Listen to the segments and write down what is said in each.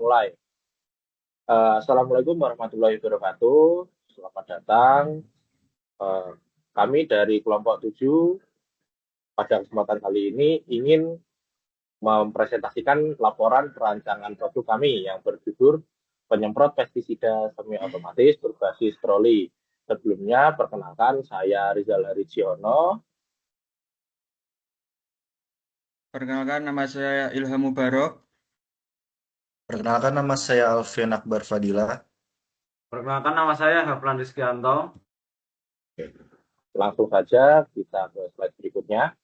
mulai. Assalamualaikum warahmatullahi wabarakatuh. Selamat datang. Eh, Kami dari kelompok 7 pada kesempatan kali ini ingin mempresentasikan laporan perancangan produk kami yang berjudul penyemprot pestisida semi otomatis berbasis troli. Sebelumnya, perkenalkan saya Rizal Harijiono. Perkenalkan, nama saya Ilham Mubarok. Perkenalkan nama saya Alfian Akbar Fadila. Perkenalkan nama saya Haflan Rizkyanto. Langsung saja kita ke slide berikutnya.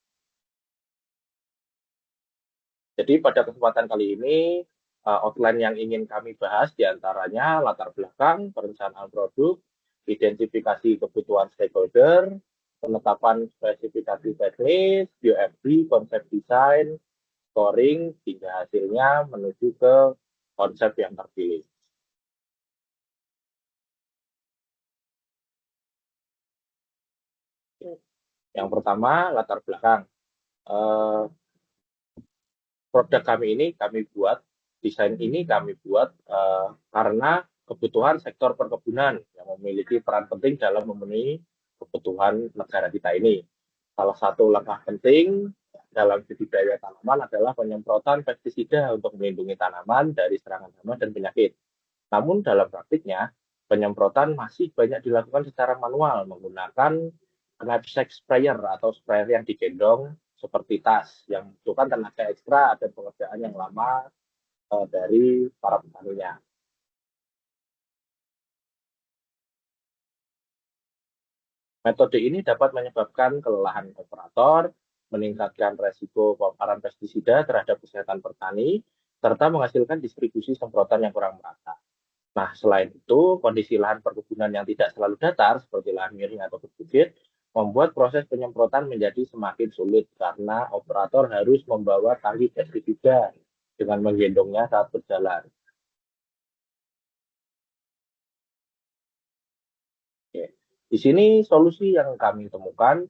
Jadi pada kesempatan kali ini, outline yang ingin kami bahas diantaranya latar belakang, perencanaan produk, identifikasi kebutuhan stakeholder, penetapan spesifikasi teknis, UFB, konsep desain, scoring, hingga hasilnya menuju ke konsep yang terpilih. Yang pertama, latar belakang. Produk kami ini kami buat, desain ini kami buat karena kebutuhan sektor perkebunan yang memiliki peran penting dalam memenuhi kebutuhan negara kita ini. Salah satu langkah penting dalam budidaya tanaman adalah penyemprotan pestisida untuk melindungi tanaman dari serangan hama dan penyakit. Namun dalam praktiknya, penyemprotan masih banyak dilakukan secara manual menggunakan knapsack sprayer atau sprayer yang digendong seperti tas yang membutuhkan tenaga ekstra dan pengerjaan yang lama dari para petaninya. Metode ini dapat menyebabkan kelelahan operator, meningkatkan resiko paparan pestisida terhadap kesehatan petani, serta menghasilkan distribusi semprotan yang kurang merata. Nah, selain itu, kondisi lahan perkebunan yang tidak selalu datar, seperti lahan miring atau berbukit, membuat proses penyemprotan menjadi semakin sulit karena operator harus membawa tali pestisida dengan menggendongnya saat berjalan. Oke. Di sini solusi yang kami temukan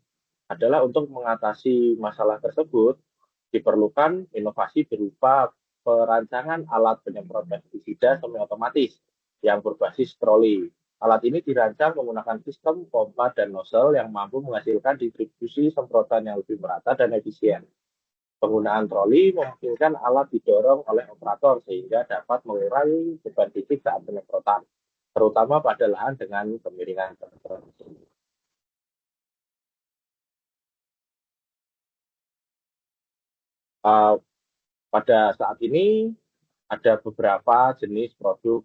adalah untuk mengatasi masalah tersebut, diperlukan inovasi berupa perancangan alat penyemprot pestisida semi otomatis yang berbasis troli. Alat ini dirancang menggunakan sistem pompa dan nozzle yang mampu menghasilkan distribusi semprotan yang lebih merata dan efisien. Penggunaan troli memungkinkan alat didorong oleh operator sehingga dapat mengurangi beban fisik saat penyemprotan, terutama pada lahan dengan kemiringan tertentu. Pada saat ini ada beberapa jenis produk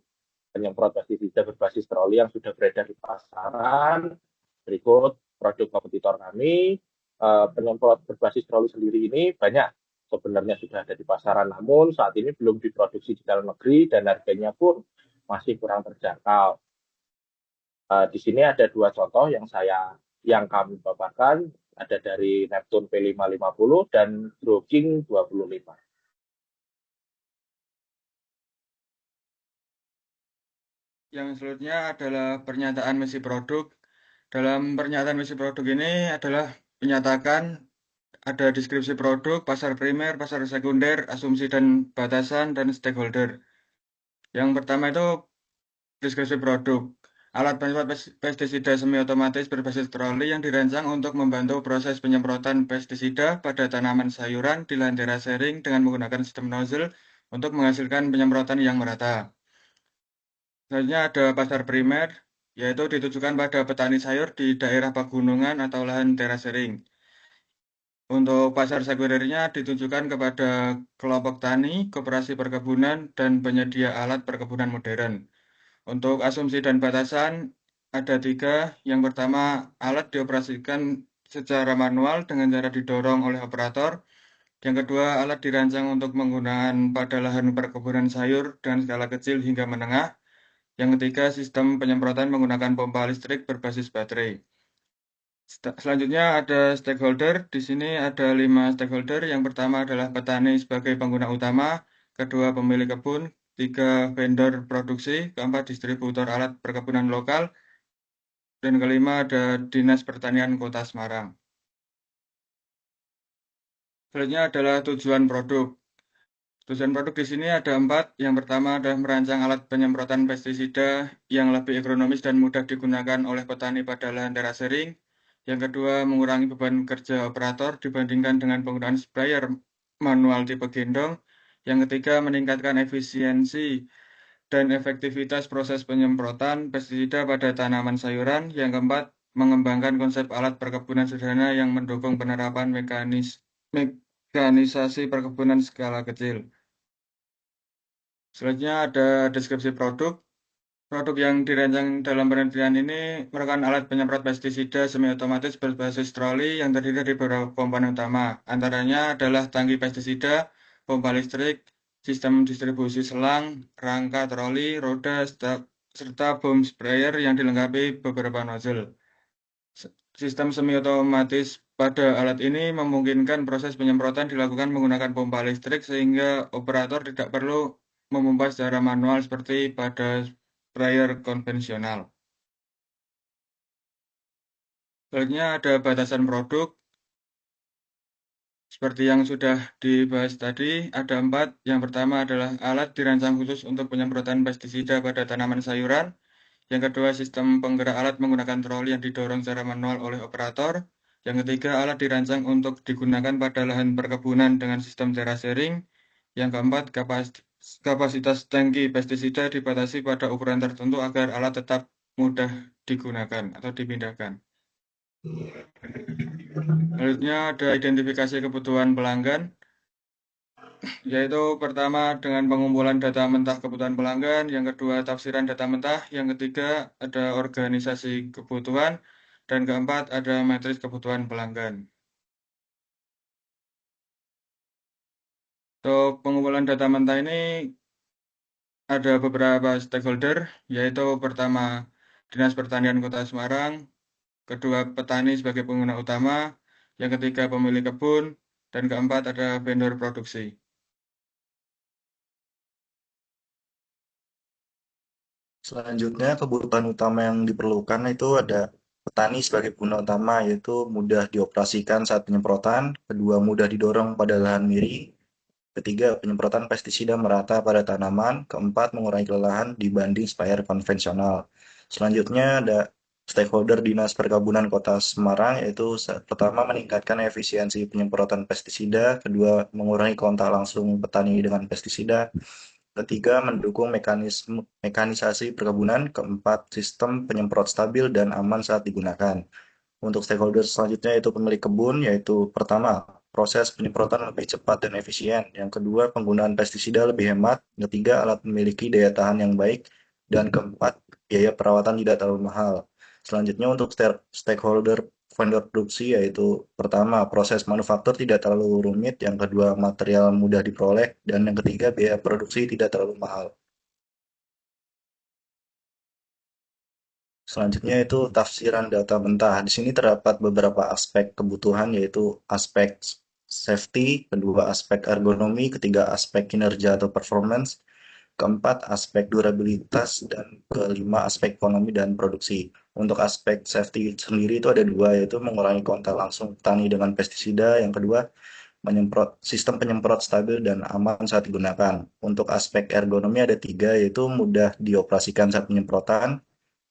penyemprot pestisida berbasis troli yang sudah beredar di pasaran. Berikut produk kompetitor kami. Penyemprot berbasis troli sendiri ini banyak sebenarnya sudah ada di pasaran, namun saat ini belum diproduksi di dalam negeri dan harganya pun masih kurang terjangkau. Di sini ada dua contoh yang kami paparkan, ada dari Neptune P550 dan Droking 25. Yang selanjutnya adalah pernyataan misi produk. Dalam pernyataan misi produk ini adalah menyatakan ada deskripsi produk, pasar primer, pasar sekunder, asumsi dan batasan, dan stakeholder. Yang pertama itu deskripsi produk. Alat penyemprot pestisida semi otomatis berbasis troli yang dirancang untuk membantu proses penyemprotan pestisida pada tanaman sayuran di lahan terasering dengan menggunakan sistem nozzle untuk menghasilkan penyemprotan yang merata. Selanjutnya ada pasar primer, yaitu ditujukan pada petani sayur di daerah pegunungan atau lahan terasering. Untuk pasar sekundernya ditujukan kepada kelompok tani, koperasi perkebunan, dan penyedia alat perkebunan modern. Untuk asumsi dan batasan ada 3. Yang pertama, alat dioperasikan secara manual dengan cara didorong oleh operator. Yang kedua, alat dirancang untuk menggunakan pada lahan perkebunan sayur dengan skala kecil hingga menengah. Yang ketiga, sistem penyemprotan menggunakan pompa listrik berbasis baterai. Selanjutnya ada stakeholder. Di sini ada 5 stakeholder. Yang pertama adalah petani sebagai pengguna utama, kedua pemilik kebun, 3 vendor produksi, keempat distributor alat perkebunan lokal, dan kelima ada Dinas Pertanian Kota Semarang. Selanjutnya adalah tujuan produk. Tujuan produk di sini ada 4. Yang pertama adalah merancang alat penyemprotan pestisida yang lebih ekonomis dan mudah digunakan oleh petani pada lahan terasering. Yang kedua, mengurangi beban kerja operator dibandingkan dengan penggunaan sprayer manual tipe gendong. Yang ketiga, meningkatkan efisiensi dan efektivitas proses penyemprotan pestisida pada tanaman sayuran. Yang keempat, mengembangkan konsep alat perkebunan sederhana yang mendukung penerapan mekanisasi perkebunan skala kecil. Selanjutnya ada deskripsi produk. Produk yang dirancang dalam penelitian ini merupakan alat penyemprot pestisida semi-otomatis berbasis troli yang terdiri dari beberapa komponen utama. Antaranya adalah tangki pestisida, pompa listrik, sistem distribusi selang, rangka troli, roda, serta boom sprayer yang dilengkapi beberapa nozzle. Sistem semi-otomatis pada alat ini memungkinkan proses penyemprotan dilakukan menggunakan pompa listrik sehingga operator tidak perlu memompa secara manual seperti pada sprayer konvensional. Selanjutnya ada batasan produk. Seperti yang sudah dibahas tadi, ada 4. Yang pertama adalah alat dirancang khusus untuk penyemprotan pestisida pada tanaman sayuran. Yang kedua, sistem penggerak alat menggunakan troli yang didorong secara manual oleh operator. Yang ketiga, alat dirancang untuk digunakan pada lahan perkebunan dengan sistem terasering. Yang keempat, kapasitas tangki pestisida dibatasi pada ukuran tertentu agar alat tetap mudah digunakan atau dipindahkan. Selanjutnya ada identifikasi kebutuhan pelanggan, yaitu pertama dengan pengumpulan data mentah kebutuhan pelanggan, yang kedua tafsiran data mentah, yang ketiga ada organisasi kebutuhan, dan keempat ada matriks kebutuhan pelanggan. Untuk pengumpulan data mentah ini ada beberapa stakeholder, yaitu pertama Dinas Pertanian Kota Semarang, kedua petani sebagai pengguna utama, yang ketiga pemilik kebun, dan keempat ada vendor produksi. Selanjutnya, kebutuhan utama yang diperlukan itu ada petani sebagai pengguna utama, yaitu mudah dioperasikan saat penyemprotan, kedua mudah didorong pada lahan miring, ketiga penyemprotan pestisida merata pada tanaman, keempat mengurangi kelelahan dibanding sprayer konvensional. Selanjutnya ada stakeholder Dinas Perkebunan Kota Semarang, yaitu pertama meningkatkan efisiensi penyemprotan pestisida, kedua mengurangi kontak langsung petani dengan pestisida, ketiga mendukung mekanisasi perkebunan, keempat sistem penyemprot stabil dan aman saat digunakan. Untuk stakeholder selanjutnya yaitu pemilik kebun, yaitu pertama proses penyemprotan lebih cepat dan efisien, yang kedua penggunaan pestisida lebih hemat, ketiga alat memiliki daya tahan yang baik, dan keempat biaya perawatan tidak terlalu mahal. Selanjutnya untuk stakeholder vendor produksi, yaitu pertama proses manufaktur tidak terlalu rumit, yang kedua material mudah diperoleh, dan yang ketiga biaya produksi tidak terlalu mahal. Selanjutnya itu tafsiran data mentah. Di sini terdapat beberapa aspek kebutuhan, yaitu aspek safety, kedua aspek ergonomi, ketiga aspek kinerja atau performance, keempat aspek durabilitas, dan kelima aspek ekonomi dan produksi. Untuk aspek safety sendiri itu ada dua, yaitu mengurangi kontak langsung petani dengan pestisida, yang kedua sistem penyemprot stabil dan aman saat digunakan. Untuk aspek ergonomi ada tiga, yaitu mudah dioperasikan saat penyemprotan,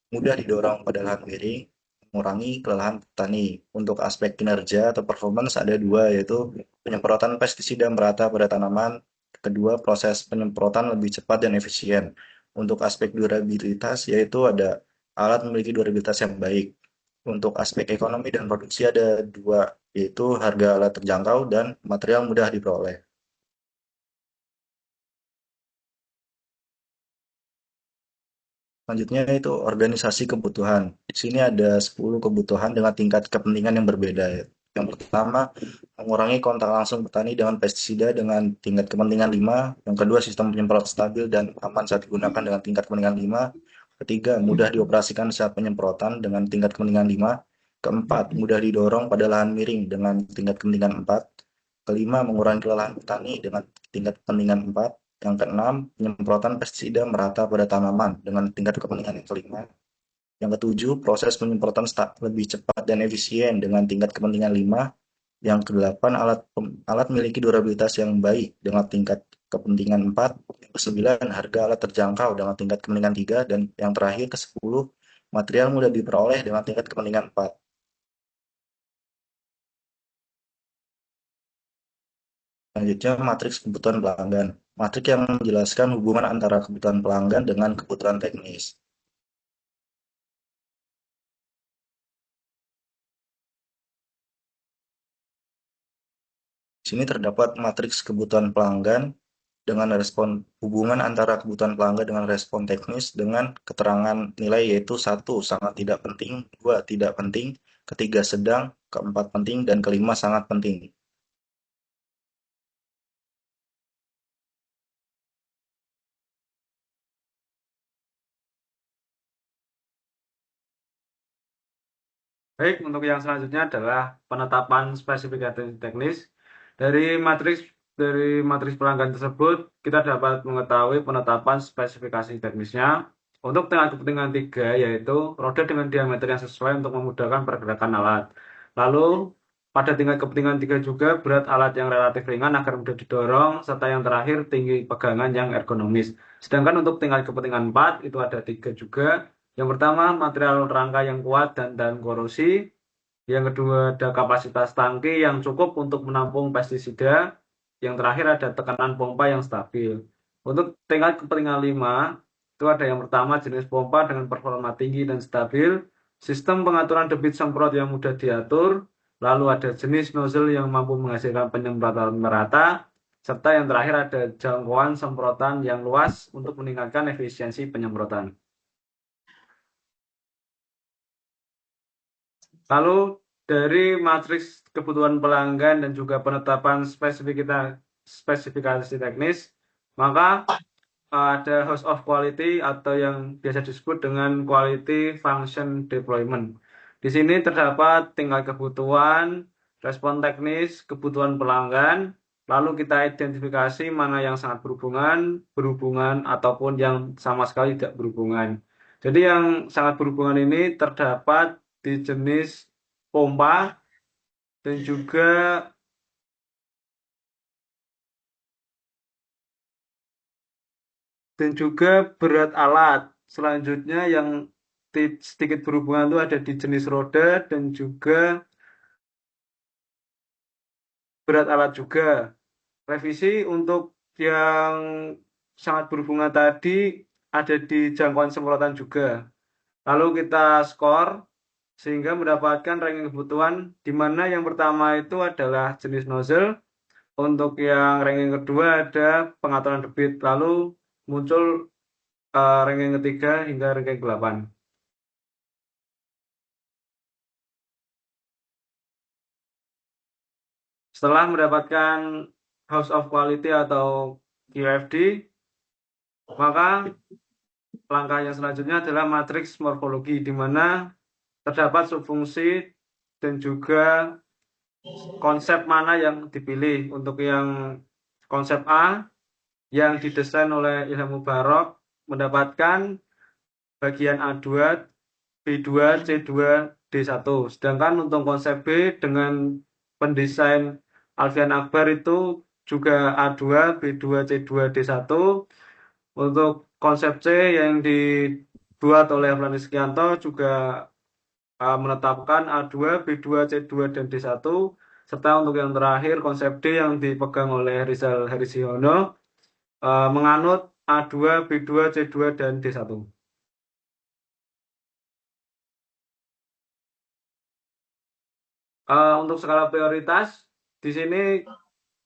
mudah didorong pada lahan miring, mengurangi kelelahan petani. Untuk aspek kinerja atau performance ada dua, yaitu penyemprotan pestisida merata pada tanaman, kedua proses penyemprotan lebih cepat dan efisien. Untuk aspek durabilitas yaitu ada alat memiliki durabilitas yang baik. Untuk aspek ekonomi dan produksi ada dua, yaitu harga alat terjangkau dan material mudah diperoleh. Selanjutnya itu organisasi kebutuhan. Di sini ada 10 kebutuhan dengan tingkat kepentingan yang berbeda. Yang pertama, mengurangi kontak langsung petani dengan pestisida dengan tingkat kepentingan 5. Yang kedua, sistem penyemprot stabil dan aman saat digunakan dengan tingkat kepentingan 5. Ketiga, mudah dioperasikan saat penyemprotan dengan tingkat kepentingan 5. Keempat, mudah didorong pada lahan miring dengan tingkat kepentingan 4. Kelima, mengurangi kelelahan petani dengan tingkat kepentingan 4. Yang keenam, penyemprotan pestisida merata pada tanaman dengan tingkat kepentingan yang kelima. Yang ketujuh, proses penyemprotan lebih cepat dan efisien dengan tingkat kepentingan 5. Yang kedelapan, alat memiliki durabilitas yang baik dengan tingkat kepentingan 4, yang ke-9 harga alat terjangkau dengan tingkat kepentingan 3, dan yang terakhir ke-10 material mudah diperoleh dengan tingkat kepentingan 4. Selanjutnya matriks kebutuhan pelanggan. Matriks yang menjelaskan hubungan antara kebutuhan pelanggan dengan kebutuhan teknis. Di sini terdapat matriks kebutuhan pelanggan dengan respon hubungan antara kebutuhan pelanggan dengan respon teknis dengan keterangan nilai, yaitu 1 sangat tidak penting, 2 tidak penting, ketiga sedang, keempat penting, dan kelima sangat penting. Baik, untuk yang selanjutnya adalah penetapan spesifikasi teknis. Dari matriks pelanggan tersebut, kita dapat mengetahui penetapan spesifikasi teknisnya. Untuk tingkat kepentingan 3, yaitu roda dengan diameter yang sesuai untuk memudahkan pergerakan alat. Lalu, pada tingkat kepentingan 3 juga, berat alat yang relatif ringan agar mudah didorong, serta yang terakhir, tinggi pegangan yang ergonomis. Sedangkan untuk tingkat kepentingan 4, itu ada 3 juga. Yang pertama, material rangka yang kuat dan tahan korosi. Yang kedua, ada kapasitas tangki yang cukup untuk menampung pestisida. Yang terakhir, ada tekanan pompa yang stabil. Untuk tingkat kepentingan 5, itu ada yang pertama, jenis pompa dengan performa tinggi dan stabil, sistem pengaturan debit semprot yang mudah diatur, lalu ada jenis nozzle yang mampu menghasilkan penyemprotan merata, serta yang terakhir ada jangkauan semprotan yang luas untuk meningkatkan efisiensi penyemprotan. Lalu dari matriks kebutuhan pelanggan dan juga penetapan spesifikasi teknis, maka ada house of quality atau yang biasa disebut dengan quality function deployment. Di sini terdapat tingkat kebutuhan, respon teknis, kebutuhan pelanggan, lalu kita identifikasi mana yang sangat berhubungan, ataupun yang sama sekali tidak berhubungan. Jadi yang sangat berhubungan ini terdapat di jenis pompa dan juga berat alat. Selanjutnya yang sedikit berhubungan itu ada di jenis roda dan juga berat alat juga. Revisi untuk yang sangat berhubungan tadi ada di jangkauan semprotan juga. Lalu kita skor sehingga mendapatkan ranking kebutuhan, di mana yang pertama itu adalah jenis nozzle. Untuk yang ranking kedua ada pengaturan debit. Lalu muncul ranking ketiga hingga ranking 8. Setelah mendapatkan House of Quality atau QFD, maka langkah yang selanjutnya adalah matriks morfologi, di mana terdapat subfungsi dan juga konsep mana yang dipilih. Untuk yang konsep A, yang didesain oleh Ilham Mubarok, mendapatkan bagian A2, B2, C2, D1. Sedangkan untuk konsep B dengan pendesain Alfian Akbar itu juga A2, B2, C2, D1. Untuk konsep C yang dibuat oleh Aflan Rizkyanto juga menetapkan A2, B2, C2, dan D1. Serta untuk yang terakhir konsep D yang dipegang oleh Rizal Herisiono menganut A2, B2, C2, dan D1. Untuk skala prioritas, di sini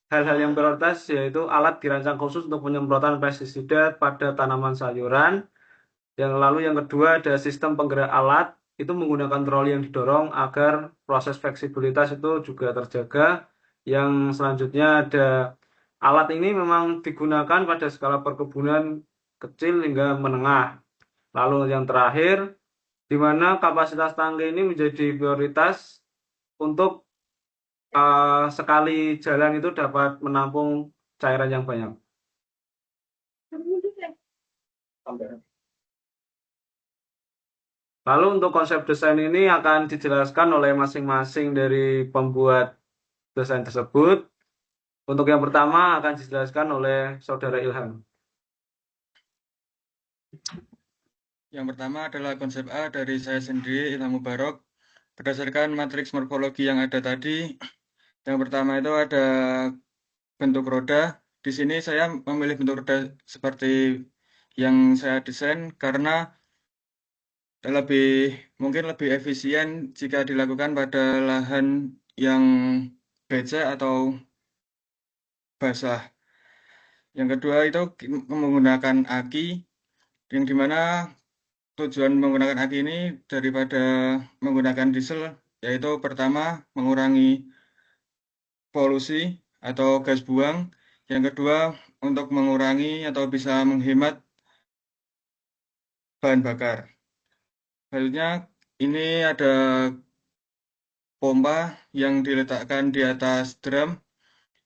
hal-hal yang prioritas yaitu alat dirancang khusus untuk penyemprotan pestisida pada tanaman sayuran. Yang kedua ada sistem penggerak alat, itu menggunakan troli yang didorong agar proses fleksibilitas itu juga terjaga. Yang selanjutnya ada alat ini memang digunakan pada skala perkebunan kecil hingga menengah. Lalu yang terakhir, di mana kapasitas tangki ini menjadi prioritas untuk sekali jalan itu dapat menampung cairan yang banyak. Lalu untuk konsep desain ini akan dijelaskan oleh masing-masing dari pembuat desain tersebut. Untuk yang pertama akan dijelaskan oleh Saudara Ilham. Yang pertama adalah konsep A dari saya sendiri, Ilham Mubarok. Berdasarkan matriks morfologi yang ada tadi, yang pertama itu ada bentuk roda. Di sini saya memilih bentuk roda seperti yang saya desain karena mungkin lebih efisien jika dilakukan pada lahan yang becek atau basah. Yang kedua itu menggunakan aki, yang dimana tujuan menggunakan aki ini daripada menggunakan diesel, yaitu pertama mengurangi polusi atau gas buang, yang kedua untuk mengurangi atau bisa menghemat bahan bakar. Selanjutnya ini ada pompa yang diletakkan di atas drum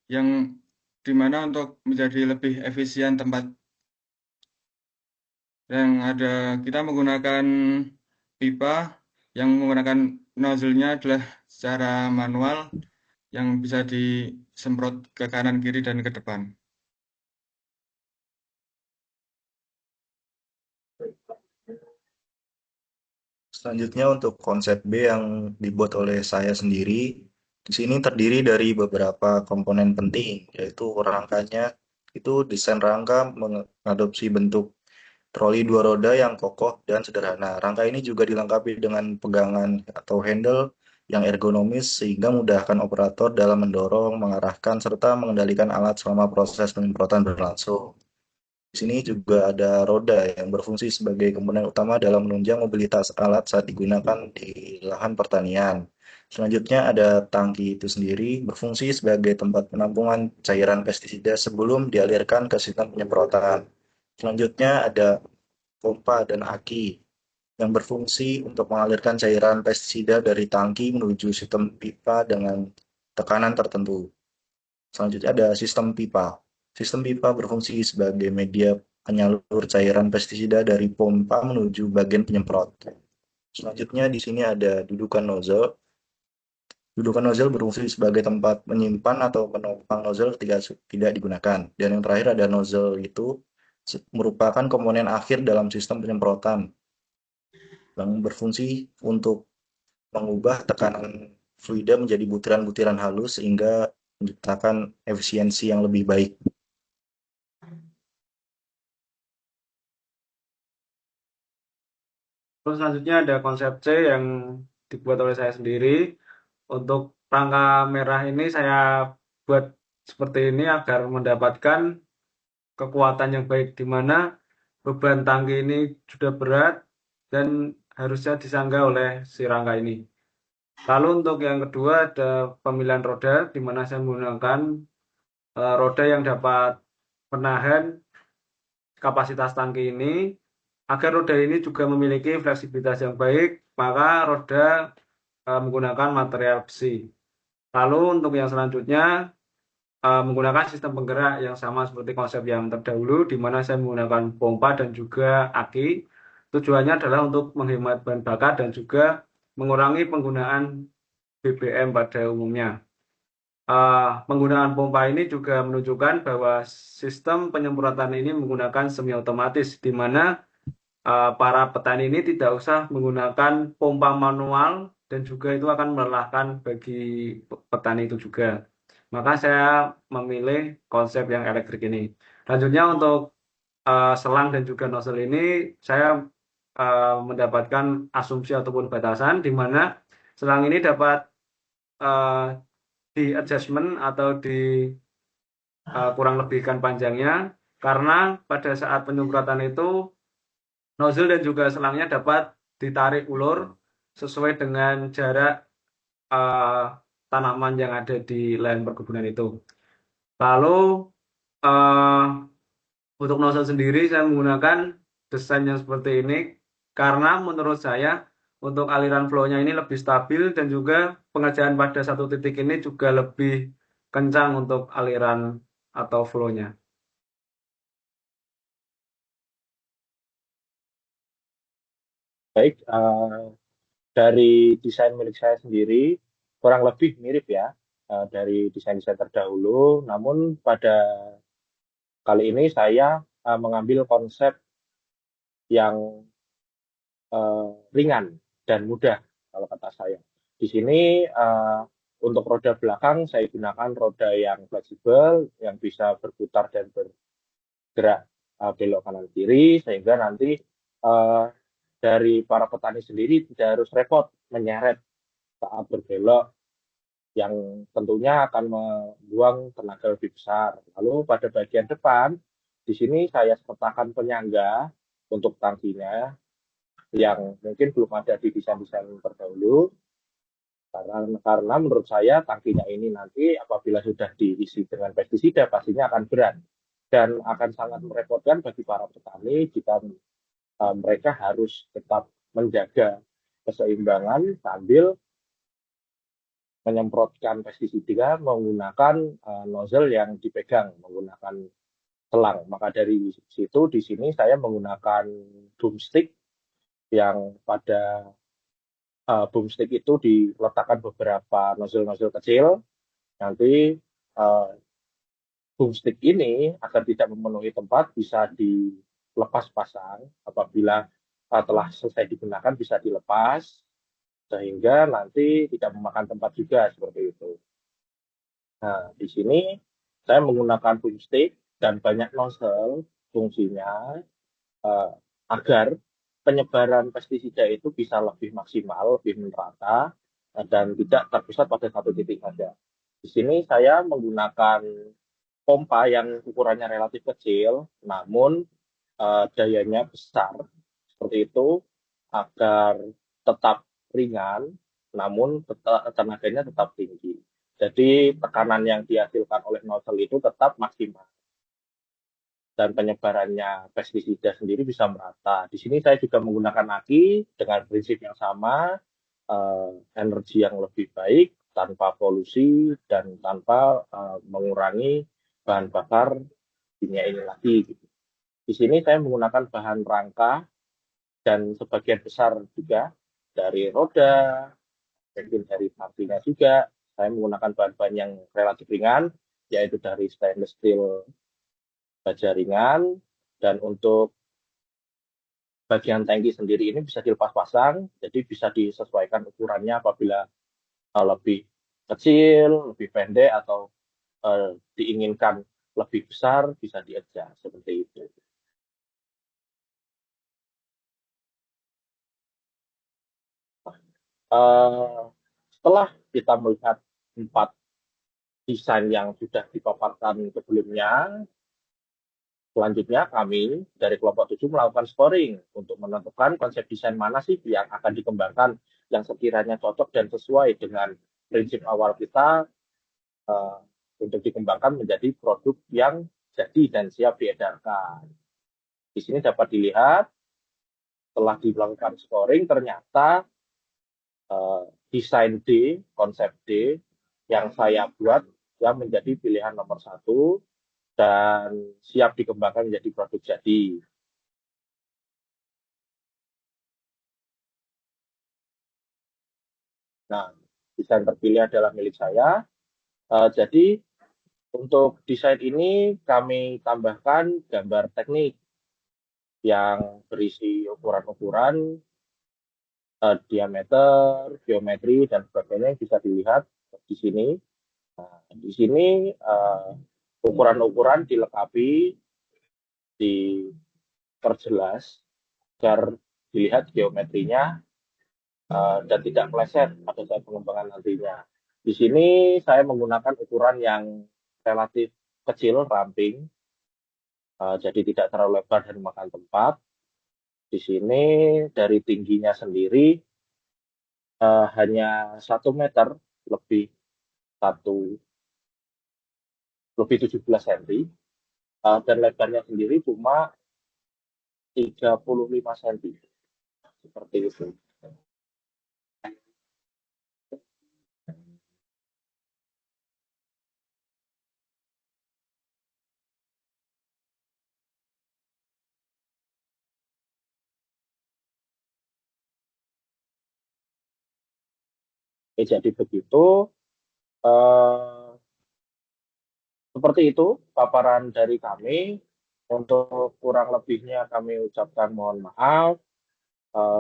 yang dimana untuk menjadi lebih efisien tempat yang ada kita menggunakan pipa yang menggunakan nozzle-nya adalah secara manual yang bisa disemprot ke kanan, kiri, dan ke depan. Selanjutnya untuk konsep B yang dibuat oleh saya sendiri, di sini terdiri dari beberapa komponen penting, yaitu rangkanya itu desain rangka mengadopsi bentuk troli dua roda yang kokoh dan sederhana. Rangka ini juga dilengkapi dengan pegangan atau handle yang ergonomis sehingga memudahkan operator dalam mendorong, mengarahkan, serta mengendalikan alat selama proses penyemprotan berlangsung. Di sini juga ada roda yang berfungsi sebagai komponen utama dalam menunjang mobilitas alat saat digunakan di lahan pertanian. Selanjutnya ada tangki itu sendiri berfungsi sebagai tempat penampungan cairan pestisida sebelum dialirkan ke sistem penyemprotan. Selanjutnya ada pompa dan aki yang berfungsi untuk mengalirkan cairan pestisida dari tangki menuju sistem pipa dengan tekanan tertentu. Selanjutnya ada sistem pipa. Sistem pipa berfungsi sebagai media penyalur cairan pestisida dari pompa menuju bagian penyemprot. Selanjutnya di sini ada dudukan nozzle. Dudukan nozzle berfungsi sebagai tempat menyimpan atau menopang nozzle ketika tidak digunakan. Dan yang terakhir ada nozzle itu merupakan komponen akhir dalam sistem penyemprotan yang berfungsi untuk mengubah tekanan fluida menjadi butiran-butiran halus sehingga menciptakan efisiensi yang lebih baik. Terus selanjutnya ada konsep C yang dibuat oleh saya sendiri. Untuk rangka merah ini saya buat seperti ini agar mendapatkan kekuatan yang baik, di mana beban tangki ini sudah berat dan harusnya disangga oleh si rangka ini. Lalu untuk yang kedua ada pemilihan roda, di mana saya menggunakan roda yang dapat menahan kapasitas tangki ini. Agar roda ini juga memiliki fleksibilitas yang baik, maka roda menggunakan material besi. Lalu untuk yang selanjutnya menggunakan sistem penggerak yang sama seperti konsep yang terdahulu, di mana saya menggunakan pompa dan juga aki. Tujuannya adalah untuk menghemat bahan bakar dan juga mengurangi penggunaan BBM pada umumnya. Penggunaan pompa ini juga menunjukkan bahwa sistem penyemprotan ini menggunakan semi otomatis, di mana para petani ini tidak usah menggunakan pompa manual dan juga itu akan melelahkan bagi petani itu juga. Maka saya memilih konsep yang elektrik ini. Selanjutnya untuk selang dan juga nozzle ini saya mendapatkan asumsi ataupun batasan di mana selang ini dapat di adjustment atau di kurang lebihkan panjangnya, karena pada saat penyemprotan itu nozzle dan juga selangnya dapat ditarik ulur sesuai dengan jarak tanaman yang ada di lahan perkebunan itu. Lalu untuk nozzle sendiri saya menggunakan desain yang seperti ini karena menurut saya untuk aliran flow-nya ini lebih stabil dan juga pengerjaan pada satu titik ini juga lebih kencang untuk aliran atau flow-nya. Baik, dari desain milik saya sendiri kurang lebih mirip ya. dari desain-desain terdahulu, namun pada kali ini saya mengambil konsep yang ringan dan mudah kalau kata saya. Di sini untuk roda belakang saya gunakan roda yang fleksibel, yang bisa berputar dan bergerak belok kanan kiri, sehingga nanti dari para petani sendiri tidak harus repot menyeret saat berbelok, yang tentunya akan membuang tenaga lebih besar. Lalu pada bagian depan, di sini saya sertakan penyangga untuk tangkinya, yang mungkin belum ada di desain-desain terdahulu, karena menurut saya tangkinya ini nanti apabila sudah diisi dengan pestisida pastinya akan berat dan akan sangat merepotkan bagi para petani jika mereka harus tetap menjaga keseimbangan sambil menyemprotkan pestisida menggunakan nozzle yang dipegang menggunakan selang. Maka dari situ di sini saya menggunakan boomstick, yang pada boomstick itu diletakkan beberapa nozzle-nozzle kecil. Nanti boomstick ini agar tidak memenuhi tempat bisa dilepas pasang. Apabila telah selesai digunakan bisa dilepas sehingga nanti tidak memakan tempat juga, seperti itu. Nah, di sini saya menggunakan boomstick dan banyak nozzle, fungsinya agar penyebaran pestisida itu bisa lebih maksimal, lebih merata, dan tidak terpusat pada satu titik saja. Di sini saya menggunakan pompa yang ukurannya relatif kecil, namun dayanya besar, seperti itu, agar tetap ringan, namun tenaganya tetap tinggi. Jadi tekanan yang dihasilkan oleh nozzle itu tetap maksimal dan penyebarannya pestisida sendiri bisa merata. Di sini saya juga menggunakan aki dengan prinsip yang sama, energi yang lebih baik, tanpa polusi dan tanpa mengurangi bahan bakar kimia ini lagi. Di sini saya menggunakan bahan rangka dan sebagian besar juga dari roda, mungkin dari partinya juga. Saya menggunakan bahan-bahan yang relatif ringan, yaitu dari stainless steel baja ringan, dan untuk bagian tangki sendiri ini bisa dilepas pasang, jadi bisa disesuaikan ukurannya apabila lebih kecil, lebih pendek, atau diinginkan lebih besar, bisa di-adjust seperti itu. Setelah kita melihat 4 desain yang sudah dipaparkan sebelumnya, selanjutnya kami dari kelompok 7 melakukan scoring untuk menentukan konsep desain mana sih yang akan dikembangkan yang sekiranya cocok dan sesuai dengan prinsip awal kita untuk dikembangkan menjadi produk yang jadi dan siap diedarkan. Di sini dapat dilihat setelah dilakukan scoring ternyata desain D, konsep D yang saya buat yang menjadi pilihan nomor 1 dan siap dikembangkan menjadi produk jadi. Nah, desain terpilih adalah milik saya. Jadi untuk desain ini kami tambahkan gambar teknik yang berisi ukuran-ukuran, diameter, geometri, dan sebagainya yang bisa dilihat di sini. Nah, di sini ukuran-ukuran dilengkapi, diperjelas agar dilihat geometrinya dan tidak meleset pada saat pengembangan nantinya. Di sini saya menggunakan ukuran yang relatif kecil, ramping, jadi tidak terlalu lebar dan memakan tempat. Di sini dari tingginya sendiri hanya 1 meter lebih 17 cm, dan lebarnya sendiri cuma 35 cm, seperti itu. Jadi begitu Eh, Seperti itu paparan dari kami. Untuk kurang lebihnya kami ucapkan mohon maaf.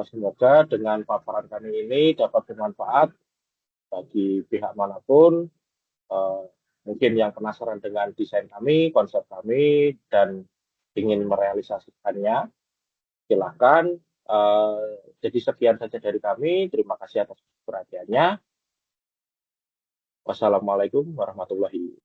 Semoga dengan paparan kami ini dapat bermanfaat bagi pihak manapun. Eh, Mungkin yang penasaran dengan desain kami, konsep kami, dan ingin merealisasikannya, silakan. Jadi sekian saja dari kami. Terima kasih atas perhatiannya. Wassalamualaikum warahmatullahi wabarakatuh.